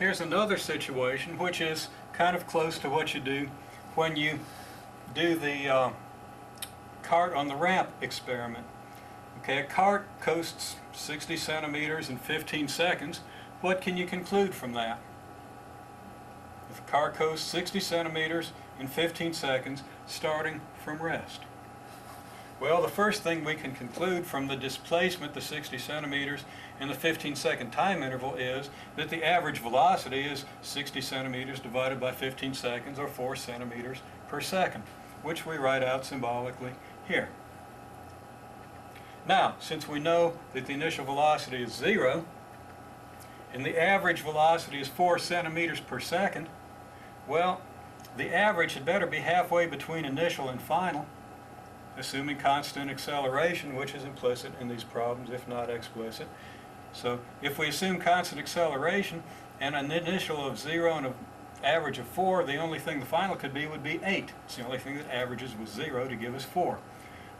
Here's another situation which is kind of close to what you do when you do the cart on the ramp experiment. Okay, a cart coasts 60 centimeters in 15 seconds. What can you conclude from that? If a car coasts 60 centimeters in 15 seconds, starting from rest. Well, the first thing we can conclude from the displacement, the 60 centimeters, and the 15-second time interval is that the average velocity is 60 centimeters divided by 15 seconds, or 4 centimeters per second, which we write out symbolically here. Now, since we know that the initial velocity is 0, and the average velocity is 4 centimeters per second, well, the average had better be halfway between initial and final, assuming constant acceleration, which is implicit in these problems, if not explicit. So if we assume constant acceleration and an initial of 0 and an average of 4, the only thing the final could be would be 8. It's the only thing that averages with 0 to give us 4.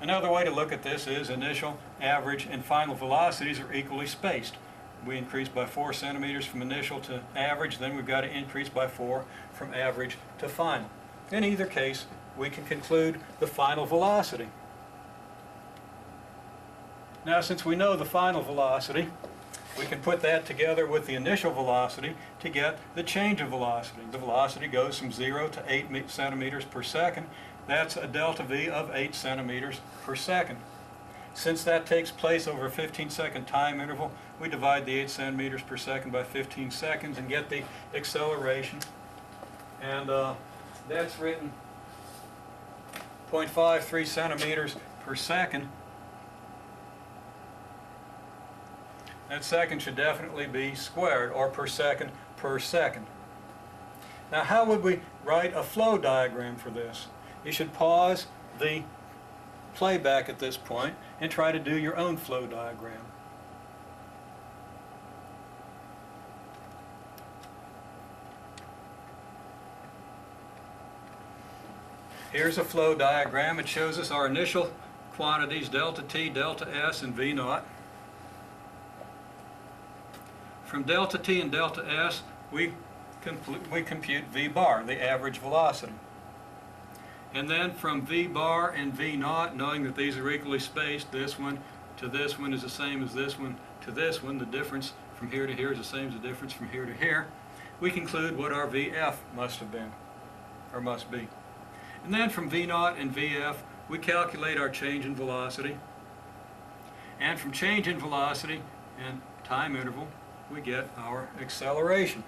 Another way to look at this is initial, average, and final velocities are equally spaced. We increase by 4 centimeters from initial to average, then we've got to increase by 4 from average to final. In either case, we can conclude the final velocity. Now, since we know the final velocity, we can put that together with the initial velocity to get the change of velocity. The velocity goes from 0 to 8 centimeters per second. That's a delta V of 8 centimeters per second. Since that takes place over a 15-second time interval, we divide the 8 centimeters per second by 15 seconds and get the acceleration. And that's written 0.53 centimeters per second. That second should definitely be squared, or per second per second. Now, how would we write a flow diagram for this? You should pause the playback at this point and try to do your own flow diagram. Here's a flow diagram. It shows us our initial quantities, delta T, delta S, and V naught. From delta T and delta S, we compute V bar, the average velocity. And then from V bar and V naught, knowing that these are equally spaced, this one to this one is the same as this one to this one, the difference from here to here is the same as the difference from here to here, we conclude what our VF must have been, or must be. And then from V naught and VF, we calculate our change in velocity. And from change in velocity and time interval, we get our acceleration.